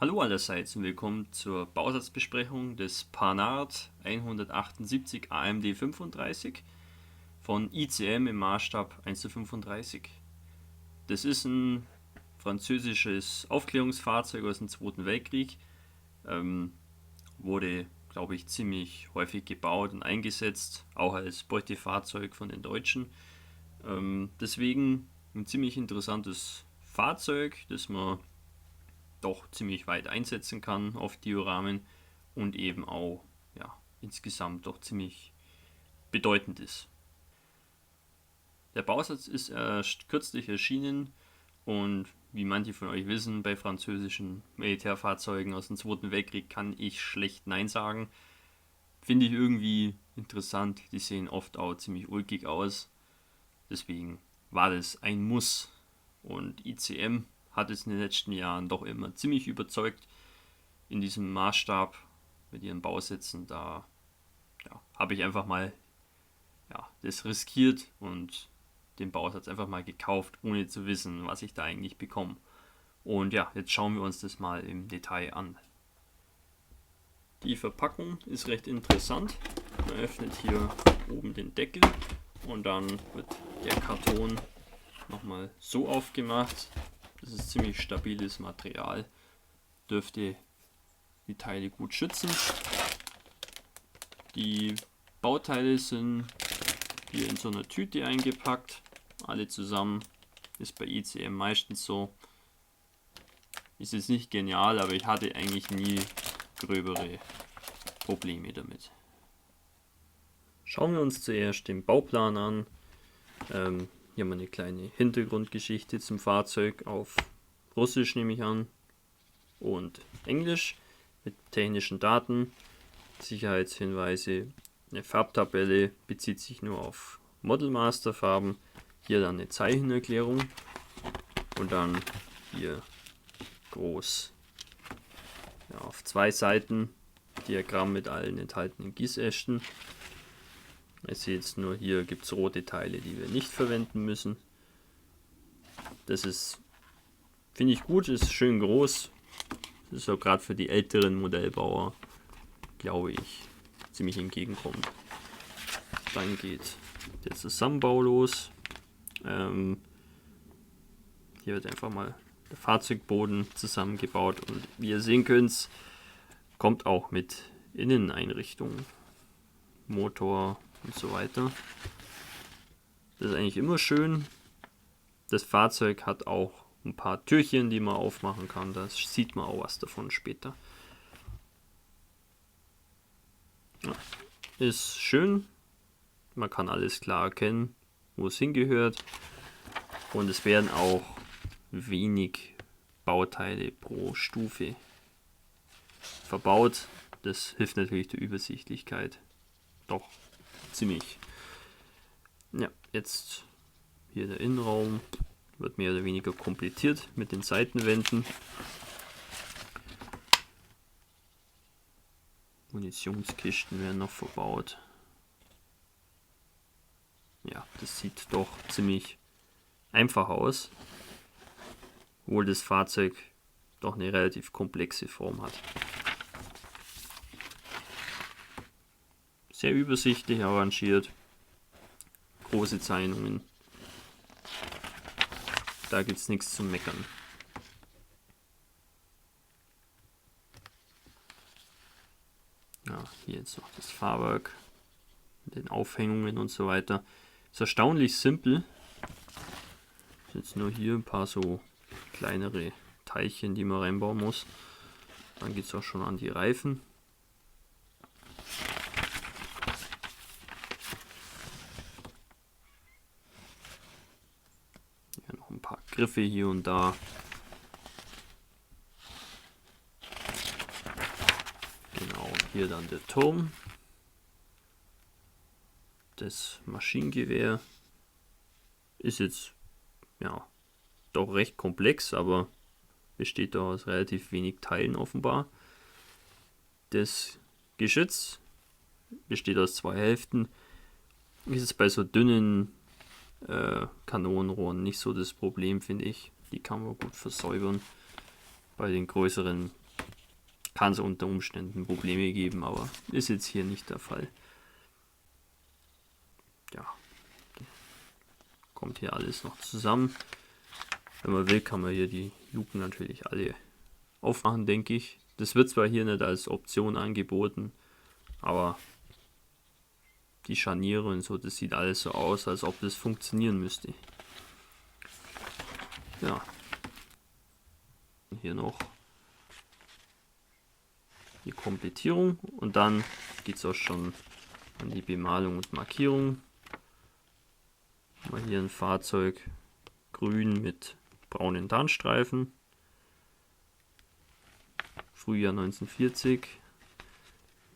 Hallo allerseits und willkommen zur Bausatzbesprechung des Panhard 178 AMD 35 von ICM im Maßstab 1:35. Das ist ein französisches Aufklärungsfahrzeug aus dem Zweiten Weltkrieg. Wurde, glaube ich, ziemlich häufig gebaut und eingesetzt, auch als Beutefahrzeug von den Deutschen. Deswegen ein ziemlich interessantes Fahrzeug, das man doch ziemlich weit einsetzen kann auf Dioramen und eben auch insgesamt doch ziemlich bedeutend ist. Der Bausatz ist erst kürzlich erschienen und wie manche von euch wissen, bei französischen Militärfahrzeugen aus dem Zweiten Weltkrieg kann ich schlecht Nein sagen. Finde ich irgendwie interessant, die sehen oft auch ziemlich ulkig aus. Deswegen war das ein Muss. Und ICM hat es in den letzten Jahren doch immer ziemlich überzeugt in diesem Maßstab mit ihren Bausätzen. Da habe ich einfach mal das riskiert und den Bausatz einfach mal gekauft, ohne zu wissen, was ich da eigentlich bekomme. Und ja, jetzt schauen wir uns das mal im Detail an. Die Verpackung ist recht interessant. Man öffnet hier oben den Deckel und dann wird der Karton nochmal so aufgemacht. Das ist ziemlich stabiles Material, dürfte die Teile gut schützen. Die Bauteile sind hier in so einer Tüte eingepackt, alle zusammen. Ist bei ICM meistens so. Ist jetzt nicht genial, aber ich hatte eigentlich nie gröbere Probleme damit. Schauen wir uns zuerst den Bauplan an. Hier haben wir eine kleine Hintergrundgeschichte zum Fahrzeug auf Russisch, nehme ich an, und Englisch mit technischen Daten, Sicherheitshinweise. Eine Farbtabelle bezieht sich nur auf Model Master Farben. Hier dann eine Zeichenerklärung und dann hier groß auf 2 Seiten Diagramm mit allen enthaltenen Gießästen. Ihr seht jetzt nur, hier gibt es rote Teile, die wir nicht verwenden müssen. Das ist, finde ich gut, ist schön groß. Das ist auch gerade für die älteren Modellbauer, glaube ich, ziemlich entgegenkommt. Dann geht der Zusammenbau los. Hier wird einfach mal der Fahrzeugboden zusammengebaut und wie ihr sehen könnt, kommt auch mit Inneneinrichtungen, Motor und so weiter. Das ist eigentlich immer schön. Das Fahrzeug hat auch ein paar Türchen, die man aufmachen kann. Da sieht man auch was davon später. Ja, ist schön. Man kann alles klar erkennen, wo es hingehört. Und es werden auch wenig Bauteile pro Stufe verbaut. Das hilft natürlich der Übersichtlichkeit doch ziemlich. Ja, jetzt hier der Innenraum wird mehr oder weniger komplettiert mit den Seitenwänden. Munitionskisten werden noch verbaut. Ja, das sieht doch ziemlich einfach aus, obwohl das Fahrzeug doch eine relativ komplexe Form hat. Sehr übersichtlich arrangiert, große Zeichnungen. Da gibt es nichts zu meckern. Ja, hier jetzt noch das Fahrwerk mit den Aufhängungen und so weiter. Ist erstaunlich simpel. Ist jetzt nur hier ein paar so kleinere Teilchen, die man reinbauen muss. Dann geht es auch schon an die Reifen. Ja, noch ein paar Griffe hier und da. Genau, hier dann der Turm. Das Maschinengewehr ist jetzt doch recht komplex, aber besteht aus relativ wenig Teilen offenbar. Das Geschütz besteht aus 2 Hälften. Ist es bei so dünnen Kanonenrohren nicht so das Problem, finde ich. Die kann man gut versäubern. Bei den größeren kann es unter Umständen Probleme geben, aber ist jetzt hier nicht der Fall. Ja, kommt hier alles noch zusammen. Wenn man will, kann man hier die Luken natürlich alle aufmachen, denke ich. Das wird zwar hier nicht als Option angeboten, aber die Scharniere und so, das sieht alles so aus, als ob das funktionieren müsste. Ja. Hier noch die Komplettierung und dann geht es auch schon an die Bemalung und Markierung. Mal hier ein Fahrzeug grün mit braunen Tarnstreifen. Frühjahr 1940.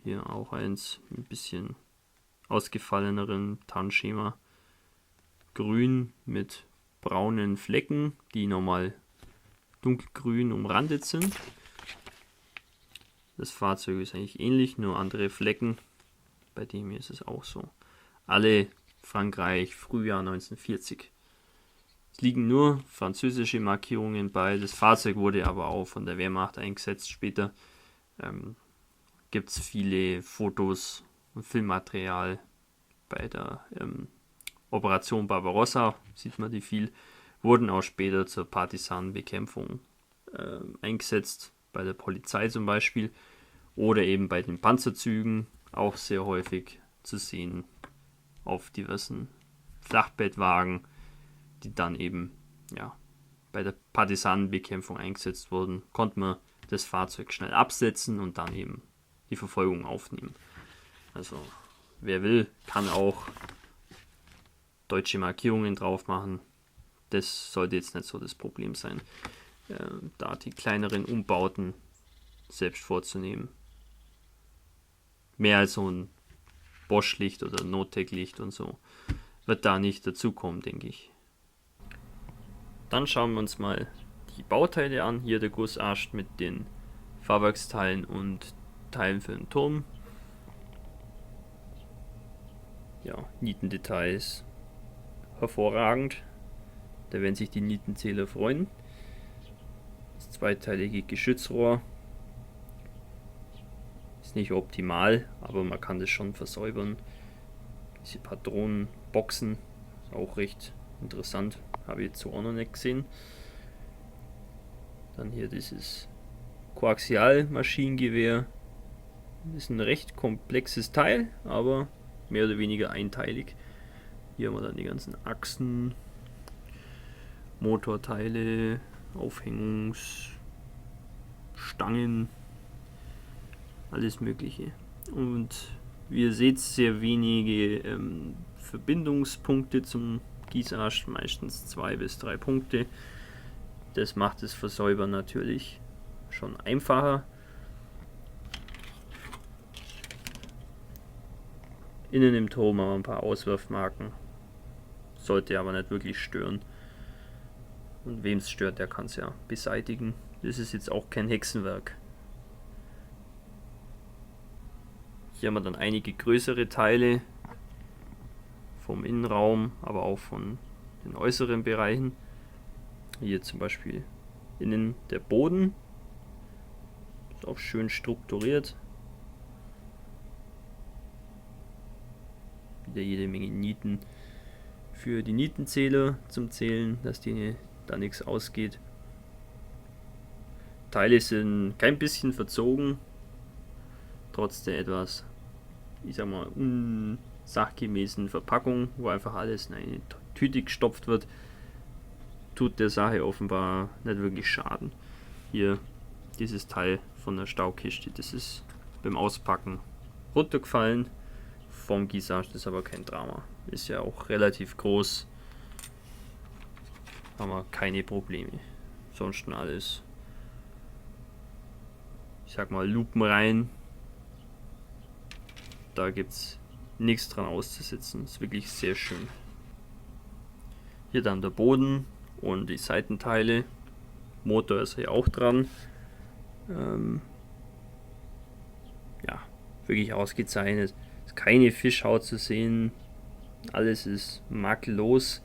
Hier auch eins mit ein bisschen ausgefalleneren Tarnschema. Grün mit braunen Flecken, die normal dunkelgrün umrandet sind. Das Fahrzeug ist eigentlich ähnlich, nur andere Flecken. Bei dem hier ist es auch so. Alle Frankreich, Frühjahr 1940. Es liegen nur französische Markierungen bei. Das Fahrzeug wurde aber auch von der Wehrmacht eingesetzt. Später gibt es viele Fotos und Filmmaterial bei der Operation Barbarossa, sieht man die viel, wurden auch später zur Partisanenbekämpfung eingesetzt, bei der Polizei zum Beispiel, oder eben bei den Panzerzügen, auch sehr häufig zu sehen auf diversen Flachbettwagen, die dann eben bei der Partisanenbekämpfung eingesetzt wurden, konnte man das Fahrzeug schnell absetzen und dann eben die Verfolgung aufnehmen. Also wer will, kann auch deutsche Markierungen drauf machen. Das sollte jetzt nicht so das Problem sein, da die kleineren Umbauten selbst vorzunehmen. Mehr als so ein Bosch-Licht oder Notec-Licht und so wird da nicht dazukommen, denke ich. Dann schauen wir uns mal die Bauteile an. Hier der Gussast mit den Fahrwerksteilen und Teilen für den Turm. Ja, Nietendetails hervorragend. Da werden sich die Nietenzähler freuen. Das zweiteilige Geschützrohr ist nicht optimal, aber man kann das schon versäubern. Diese Patronenboxen, auch recht interessant, habe ich jetzt so auch noch nicht gesehen. Dann hier dieses Koaxialmaschinengewehr. Das ist ein recht komplexes Teil, aber mehr oder weniger einteilig. Hier haben wir dann die ganzen Achsen, Motorteile, Aufhängungsstangen, alles mögliche. Und wie ihr seht, sehr wenige Verbindungspunkte zum Gießast, meistens 2 bis 3 Punkte. Das macht das Versäubern natürlich schon einfacher. Innen im Turm haben wir ein paar Auswurfmarken. Sollte aber nicht wirklich stören. Und wem es stört, der kann es ja beseitigen. Das ist jetzt auch kein Hexenwerk. Hier haben wir dann einige größere Teile vom Innenraum, aber auch von den äußeren Bereichen. Hier zum Beispiel innen der Boden. Ist auch schön strukturiert. Wieder jede Menge Nieten für die Nietenzähler zum Zählen, dass die da nichts ausgeht. Teile sind kein bisschen verzogen, trotz der etwas, ich sag mal, unsachgemäßen Verpackung, wo einfach alles in eine Tüte gestopft wird, tut der Sache offenbar nicht wirklich Schaden. Hier dieses Teil von der Staukiste, das ist beim Auspacken runtergefallen. Vom Gießast ist aber kein Drama. Ist ja auch relativ groß. Haben wir keine Probleme. Ansonsten alles, ich sag mal, lupenrein. Da gibt es nichts dran auszusetzen. Ist wirklich sehr schön. Hier dann der Boden und die Seitenteile. Motor ist hier auch dran. Ja, wirklich ausgezeichnet. Ist keine Fischhaut zu sehen. Alles ist makellos.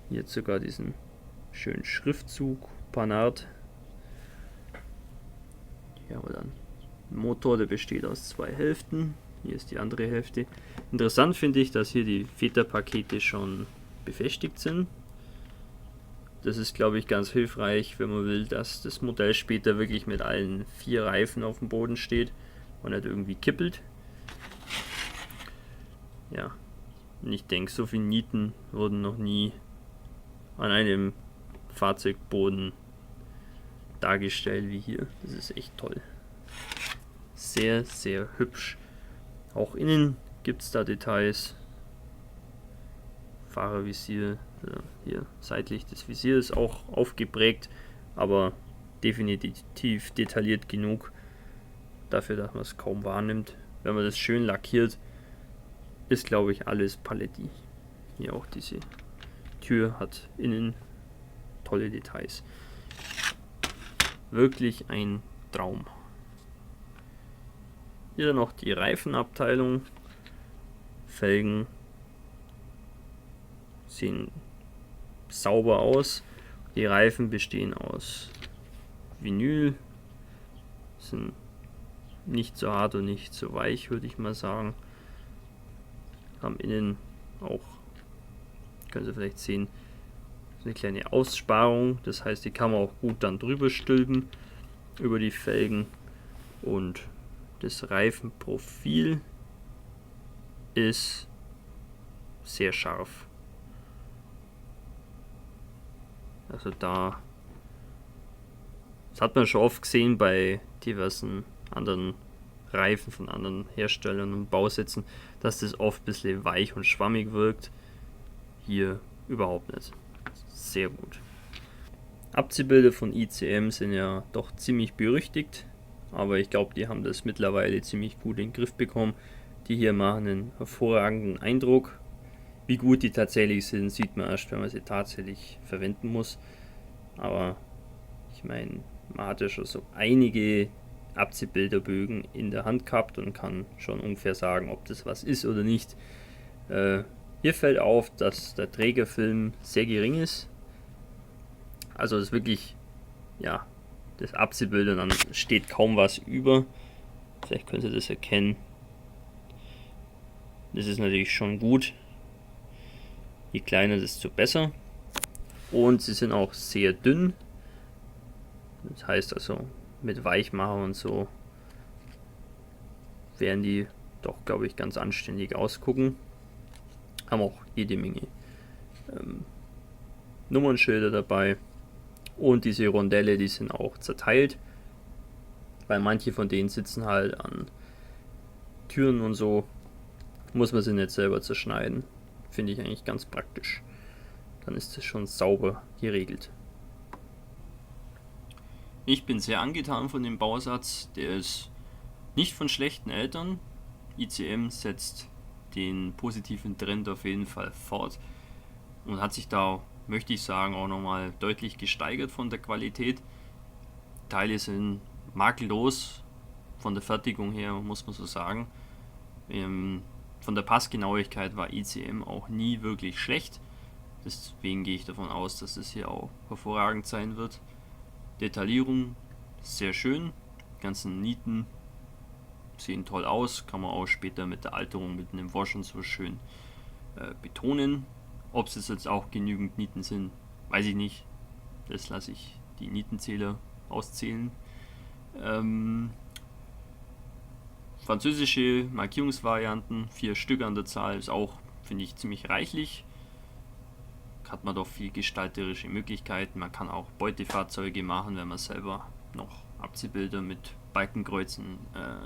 Hier sogar diesen schönen Schriftzug, Panhard. Hier haben wir dann einen Motor, der besteht aus 2 Hälften. Hier ist die andere Hälfte. Interessant finde ich, dass hier die Federpakete schon befestigt sind. Das ist, glaube ich, ganz hilfreich, wenn man will, dass das Modell später wirklich mit allen 4 Reifen auf dem Boden steht und nicht irgendwie kippelt. Ja, und ich denke, so viele Nieten wurden noch nie an einem Fahrzeugboden dargestellt wie hier. Das ist echt toll. Sehr, sehr hübsch. Auch innen gibt es da Details. Fahrervisier, hier seitlich das Visier ist auch aufgeprägt, aber definitiv detailliert genug dafür, dass man es kaum wahrnimmt. Wenn man das schön lackiert, ist, glaube ich, alles Paletti. Hier auch diese Tür hat innen tolle Details. Wirklich ein Traum. Hier noch die Reifenabteilung. Felgen sehen sauber aus. Die Reifen bestehen aus Vinyl, sind nicht so hart und nicht so weich, würde ich mal sagen. Haben innen auch, können Sie vielleicht sehen, eine kleine Aussparung, das heißt, die kann man auch gut dann drüber stülpen über die Felgen. Und das Reifenprofil ist sehr scharf. Also das hat man schon oft gesehen bei diversen anderen Reifen von anderen Herstellern und Bausätzen, dass das oft ein bisschen weich und schwammig wirkt. Hier überhaupt nicht. Sehr gut. Abziehbilder von ICM sind ja doch ziemlich berüchtigt, aber ich glaube, die haben das mittlerweile ziemlich gut in den Griff bekommen. Die hier machen einen hervorragenden Eindruck. Wie gut die tatsächlich sind, sieht man erst, wenn man sie tatsächlich verwenden muss. Aber ich meine, man hat ja schon so einige Abziehbilderbögen in der Hand gehabt und kann schon ungefähr sagen, ob das was ist oder nicht. Hier fällt auf, dass der Trägerfilm sehr gering ist. Also es ist wirklich, ja, das Abziehbild und dann steht kaum was über. Vielleicht könnt ihr das erkennen. Das ist natürlich schon gut. Je kleiner, desto besser. Und sie sind auch sehr dünn. Das heißt also, mit Weichmacher und so werden die doch, glaube ich, ganz anständig ausgucken. Haben auch jede Menge Nummernschilder dabei. Und diese Rondelle, die sind auch zerteilt, weil manche von denen sitzen halt an Türen und so. Muss man sie nicht selber zerschneiden. Finde ich eigentlich ganz praktisch. Dann ist es schon sauber geregelt. Ich bin sehr angetan von dem Bausatz. Der ist nicht von schlechten Eltern. ICM setzt den positiven Trend auf jeden Fall fort und hat sich da, möchte ich sagen, auch nochmal deutlich gesteigert von der Qualität. Teile sind makellos von der Fertigung her, muss man so sagen. Von der Passgenauigkeit war ICM auch nie wirklich schlecht. Deswegen gehe ich davon aus, dass es hier auch hervorragend sein wird. Detaillierung sehr schön. Die ganzen Nieten sehen toll aus. Kann man auch später mit der Alterung mit einem Waschen so schön betonen. Ob es jetzt auch genügend Nieten sind, weiß ich nicht. Das lasse ich die Nietenzähler auszählen. Französische Markierungsvarianten, 4 Stück an der Zahl, ist auch, finde ich, ziemlich reichlich. Hat man doch viel gestalterische Möglichkeiten. Man kann auch Beutefahrzeuge machen, wenn man selber noch Abziehbilder mit Balkenkreuzen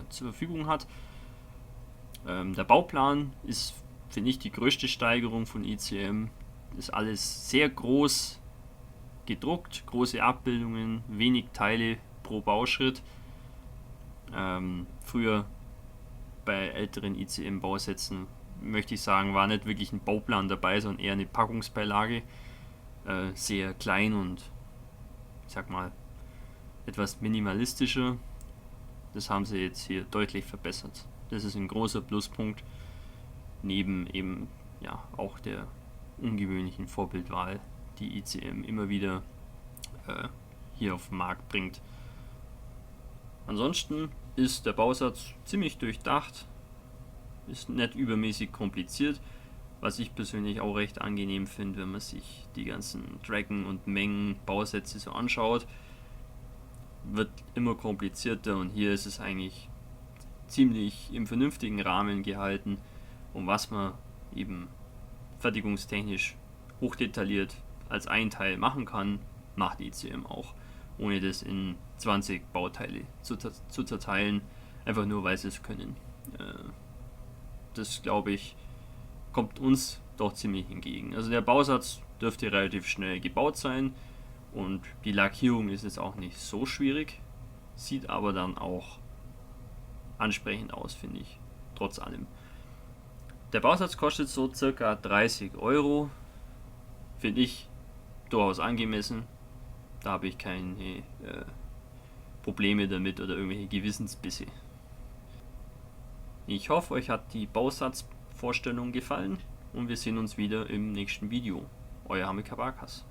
zur Verfügung hat. Der Bauplan ist, finde ich, die größte Steigerung von ICM. Ist alles sehr groß gedruckt, große Abbildungen, wenig Teile pro Bauschritt. Früher bei älteren ICM-Bausätzen, möchte ich sagen, war nicht wirklich ein Bauplan dabei, sondern eher eine Packungsbeilage. Sehr klein und, ich sag mal, etwas minimalistischer. Das haben sie jetzt hier deutlich verbessert. Das ist ein großer Pluspunkt, neben eben ja auch der ungewöhnlichen Vorbildwahl, die ICM immer wieder hier auf den Markt bringt. Ansonsten ist der Bausatz ziemlich durchdacht, ist nicht übermäßig kompliziert, was ich persönlich auch recht angenehm finde, wenn man sich die ganzen Dragon- und Mengen-Bausätze so anschaut. Wird immer komplizierter und hier ist es eigentlich ziemlich im vernünftigen Rahmen gehalten, und was man eben fertigungstechnisch hochdetailliert als ein Teil machen kann, macht ICM auch, ohne das in 20 Bauteile zu zerteilen, einfach nur weil sie es können. Das, glaube ich, kommt uns doch ziemlich entgegen. Also der Bausatz dürfte relativ schnell gebaut sein und die Lackierung ist jetzt auch nicht so schwierig, sieht aber dann auch ansprechend aus, finde ich, trotz allem. Der Bausatz kostet so circa 30 Euro, finde ich durchaus angemessen. Da habe ich keine Probleme damit oder irgendwelche Gewissensbisse. Ich hoffe, euch hat die Bausatzvorstellung gefallen und wir sehen uns wieder im nächsten Video. Euer Hamika Barkas.